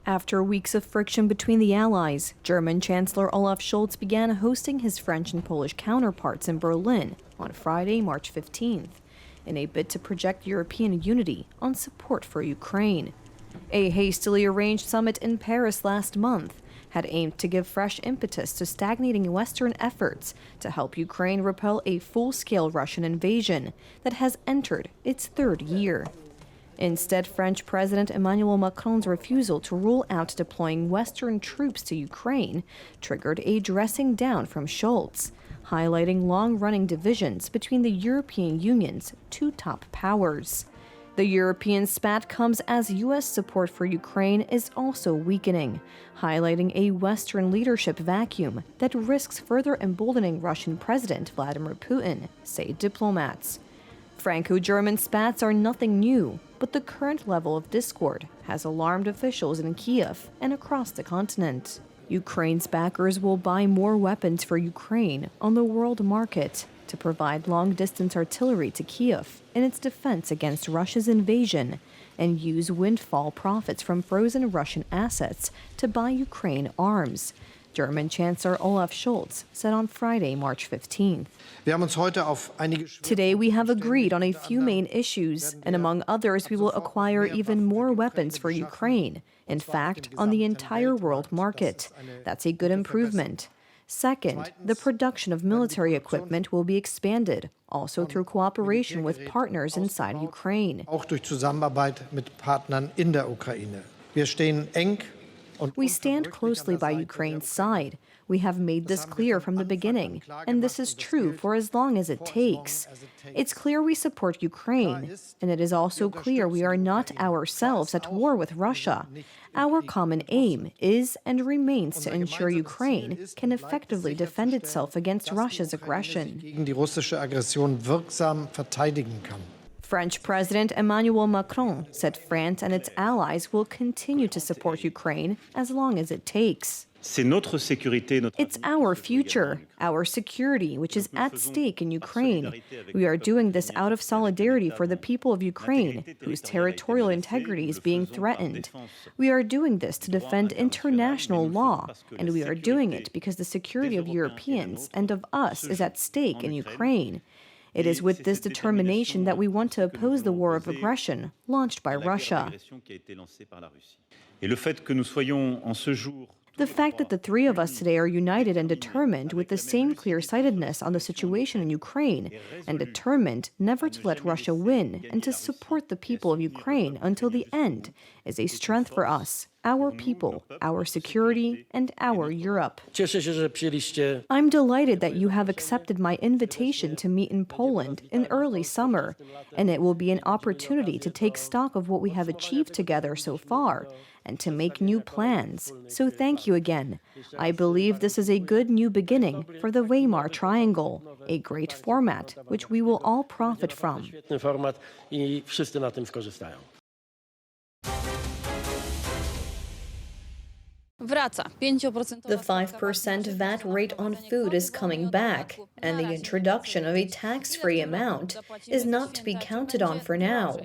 After weeks of friction between the Allies, German Chancellor Olaf Scholz began hosting his French and Polish counterparts in Berlin on Friday, March 15th, in a bid to project European unity on support for Ukraine. A hastily arranged summit in Paris last month had aimed to give fresh impetus to stagnating Western efforts to help Ukraine repel a full-scale Russian invasion that has entered its third year. Instead, French President Emmanuel Macron's refusal to rule out deploying Western troops to Ukraine triggered a dressing down from Scholz, highlighting long-running divisions between the European Union's two top powers. The European spat comes as U.S. support for Ukraine is also weakening, highlighting a Western leadership vacuum that risks further emboldening Russian President Vladimir Putin, say diplomats. Franco-German spats are nothing new, but the current level of discord has alarmed officials in Kiev and across the continent. Ukraine's backers will buy more weapons for Ukraine on the world market to provide long-distance artillery to Kiev in its defense against Russia's invasion and use windfall profits from frozen Russian assets to buy Ukraine arms, German Chancellor Olaf Scholz said on Friday, March 15th. Today we have agreed on a few main issues, and among others we will acquire even more weapons for Ukraine, in fact, on the entire world market. That's a good improvement. Second, the production of military equipment will be expanded, also through cooperation with partners inside Ukraine. We stand closely by Ukraine's side. We have made this clear from the beginning, and this is true for as long as it takes. It's clear we support Ukraine, and it is also clear we are not ourselves at war with Russia. Our common aim is and remains to ensure Ukraine can effectively defend itself against Russia's aggression. French President Emmanuel Macron said France and its allies will continue to support Ukraine as long as it takes. It's our future, our security, which is at stake in Ukraine. We are doing this out of solidarity for the people of Ukraine, whose territorial integrity is being threatened. We are doing this to defend international law, and we are doing it because the security of Europeans and of us is at stake in Ukraine. It is with this determination that we want to oppose the war of aggression launched by Russia. The fact that the three of us today are united and determined with the same clear-sightedness on the situation in Ukraine and determined never to let Russia win and to support the people of Ukraine until the end is a strength for us, our people, our security, and our Europe. I'm delighted that you have accepted my invitation to meet in Poland in early summer, and it will be an opportunity to take stock of what we have achieved together so far and to make new plans. So thank you again. I believe this is a good new beginning for the Weimar Triangle, a great format which we will all profit from. The 5% VAT rate on food is coming back, and the introduction of a tax-free amount is not to be counted on for now.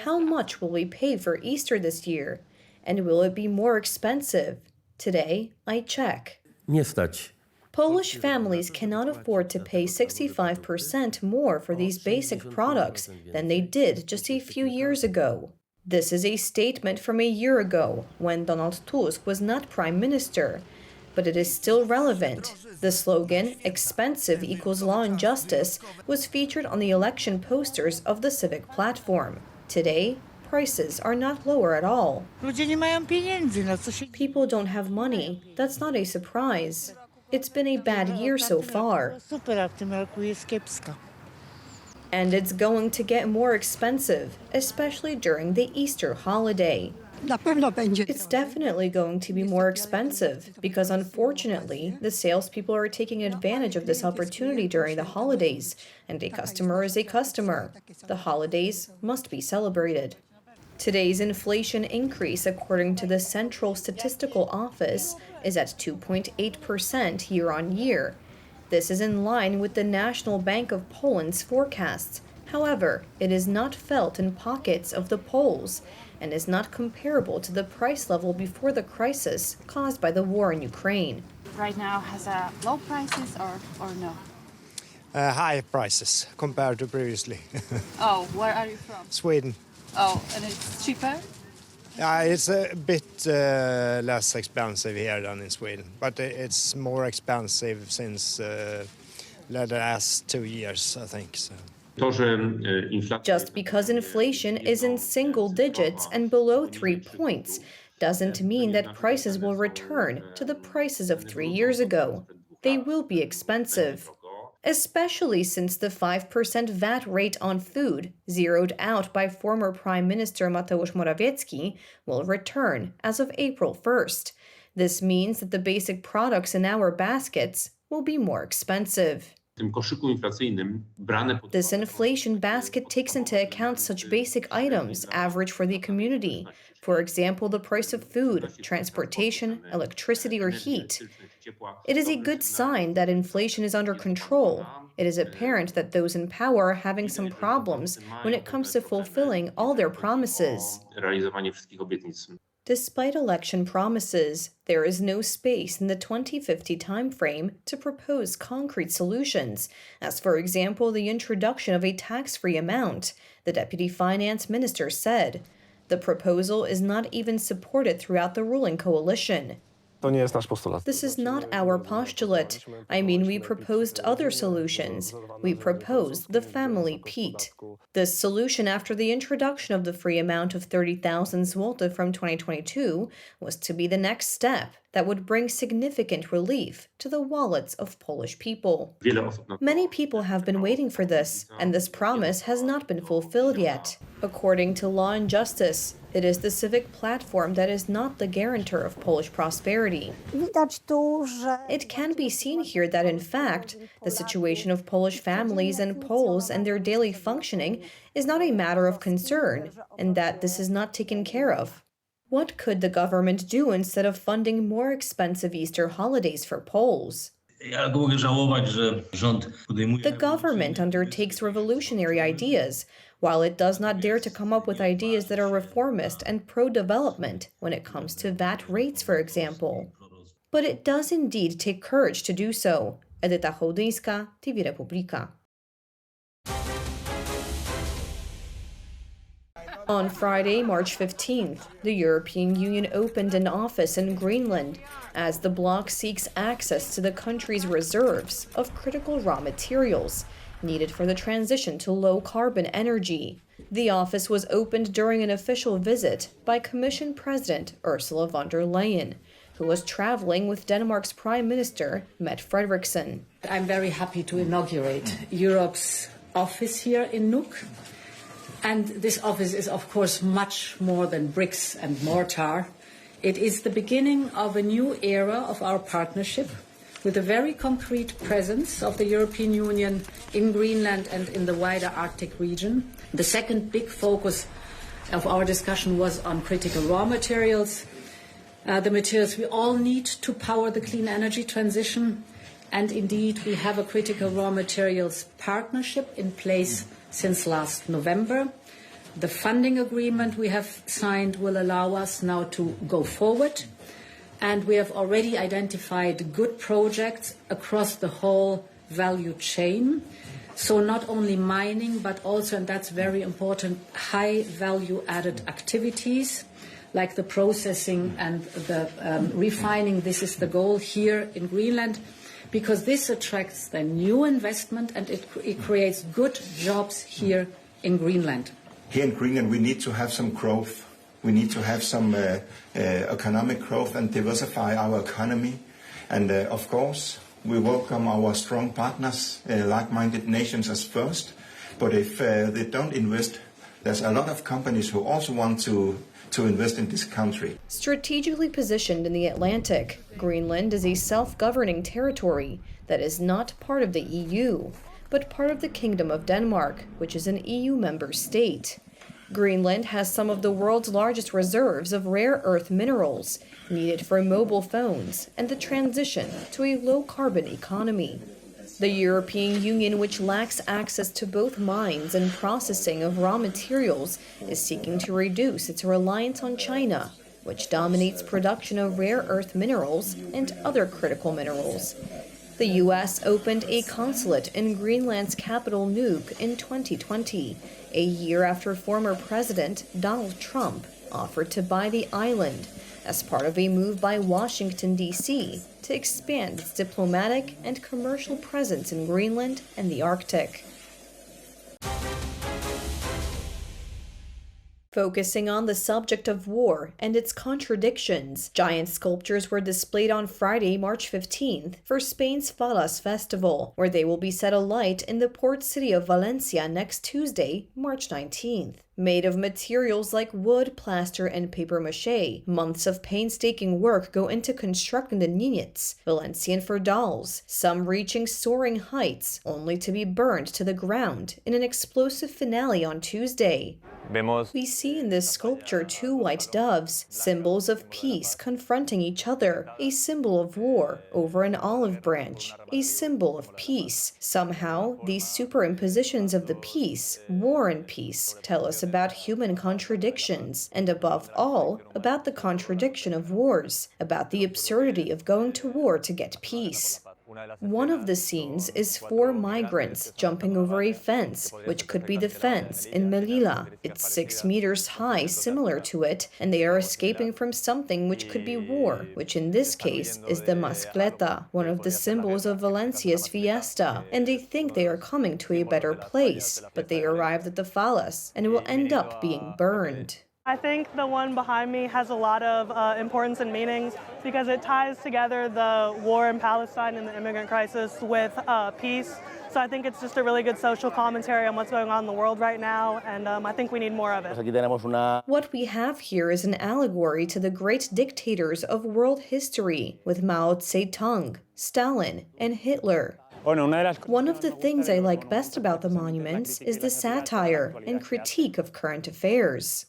How much will we pay for Easter this year? And will it be more expensive? Today, I check. Polish families cannot afford to pay 65% more for these basic products than they did just a few years ago. This is a statement from a year ago, when Donald Tusk was not prime minister. But it is still relevant. The slogan, "Expensive equals law and justice," was featured on the election posters of the Civic platform. Today, prices are not lower at all. People don't have money. That's not a surprise. It's been a bad year so far. And it's going to get more expensive, especially during the Easter holiday. It's definitely going to be more expensive because, unfortunately, the salespeople are taking advantage of this opportunity during the holidays, and a customer is a customer. The holidays must be celebrated. Today's inflation increase, according to the Central Statistical Office, is at 2.8% year-on-year. This is in line with the National Bank of Poland's forecasts. However, it is not felt in pockets of the Poles, and is not comparable to the price level before the crisis caused by the war in Ukraine. Right now has low prices or no? High prices compared to previously. Oh, where are you from? Sweden. Oh, and it's cheaper? It's a bit less expensive here than in Sweden, but it's more expensive since the last 2 years, I think. So. Just because inflation is in single digits and below 3 points doesn't mean that prices will return to the prices of 3 years ago. They will be expensive, especially since the 5% VAT rate on food, zeroed out by former Prime Minister Mateusz Morawiecki, will return as of April 1st. This means that the basic products in our baskets will be more expensive. This inflation basket takes into account such basic items average for the community. For example, the price of food, transportation, electricity, or heat. It is a good sign that inflation is under control. It is apparent that those in power are having some problems when it comes to fulfilling all their promises. Despite election promises, there is no space in the 2050 timeframe to propose concrete solutions, as for example the introduction of a tax-free amount, the Deputy Finance Minister said. The proposal is not even supported throughout the ruling coalition. This is not our postulate. I mean, we proposed other solutions. We proposed the family PEAT. This solution, after the introduction of the free amount of 30,000 zloty from 2022, was to be the next step that would bring significant relief to the wallets of Polish people. Many people have been waiting for this, and this promise has not been fulfilled yet. According to Law and Justice, it is the civic platform that is not the guarantor of Polish prosperity. It can be seen here that, in fact, the situation of Polish families and Poles and their daily functioning is not a matter of concern, and that this is not taken care of. What could the government do instead of funding more expensive Easter holidays for Poles? The government undertakes revolutionary ideas, while it does not dare to come up with ideas that are reformist and pro-development when it comes to VAT rates, for example. But it does indeed take courage to do so. Edyta Hołdyńska, TV Republika. On Friday, March 15th, the European Union opened an office in Greenland as the bloc seeks access to the country's reserves of critical raw materials needed for the transition to low-carbon energy. The office was opened during an official visit by Commission President Ursula von der Leyen, who was traveling with Denmark's Prime Minister Mette Frederiksen. I'm very happy to inaugurate Europe's office here in Nuuk. And this office is, of course, much more than bricks and mortar. It is the beginning of a new era of our partnership, with a very concrete presence of the European Union in Greenland and in the wider Arctic region. The second big focus of our discussion was on critical raw materials, the materials we all need to power the clean energy transition. And indeed, we have a critical raw materials partnership in place since last November. The funding agreement we have signed will allow us now to go forward. And we have already identified good projects across the whole value chain. So not only mining, but also, and that's very important, high value added activities like the processing and the refining. This is the goal here in Greenland, because this attracts the new investment and it creates good jobs here in Greenland. Here in Greenland, we need to have some growth. We need to have some economic growth and diversify our economy. And of course, we welcome our strong partners, like-minded nations as first. But if they don't invest, there's a lot of companies who also want to invest in this country. Strategically positioned in the Atlantic, Greenland is a self-governing territory that is not part of the EU, but part of the Kingdom of Denmark, which is an EU member state. Greenland has some of the world's largest reserves of rare earth minerals needed for mobile phones and the transition to a low-carbon economy. The European Union, which lacks access to both mines and processing of raw materials, is seeking to reduce its reliance on China, which dominates production of rare earth minerals and other critical minerals. The U.S. opened a consulate in Greenland's capital Nuuk in 2020, a year after former President Donald Trump offered to buy the island as part of a move by Washington, D.C. to expand its diplomatic and commercial presence in Greenland and the Arctic. Focusing on the subject of war and its contradictions, giant sculptures were displayed on Friday, March 15th for Spain's Fallas Festival, where they will be set alight in the port city of Valencia next Tuesday, March 19th. Made of materials like wood, plaster, and papier-mâché, months of painstaking work go into constructing the niñets, Valencian for dolls, some reaching soaring heights, only to be burned to the ground in an explosive finale on Tuesday. We see in this sculpture two white doves, symbols of peace confronting each other, a symbol of war over an olive branch, a symbol of peace. Somehow, these superimpositions of the peace, war and peace, tell us about human contradictions, and above all, about the contradiction of wars, about the absurdity of going to war to get peace. One of the scenes is 4 migrants jumping over a fence, which could be the fence in Melilla. It's 6 meters high, similar to it, and they are escaping from something which could be war, which in this case is the mascleta, one of the symbols of Valencia's fiesta, and they think they are coming to a better place, but they arrived at the Fallas and will end up being burned. I think the one behind me has a lot of importance and meanings because it ties together the war in Palestine and the immigrant crisis with peace. So I think it's just a really good social commentary on what's going on in the world right now, and I think we need more of it. What we have here is an allegory to the great dictators of world history, with Mao Zedong, Stalin, and Hitler. One of the things I like best about the monuments is the satire and critique of current affairs.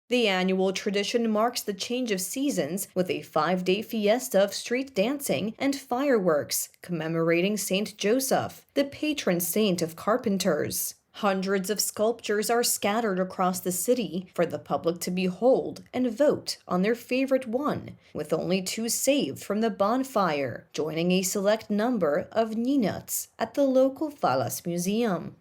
The annual tradition marks the change of seasons with a 5-day fiesta of street dancing and fireworks commemorating Saint Joseph, the patron saint of carpenters. Hundreds of sculptures are scattered across the city for the public to behold and vote on their favorite one, with only 2 saved from the bonfire, joining a select number of niñats at the local Fallas Museum.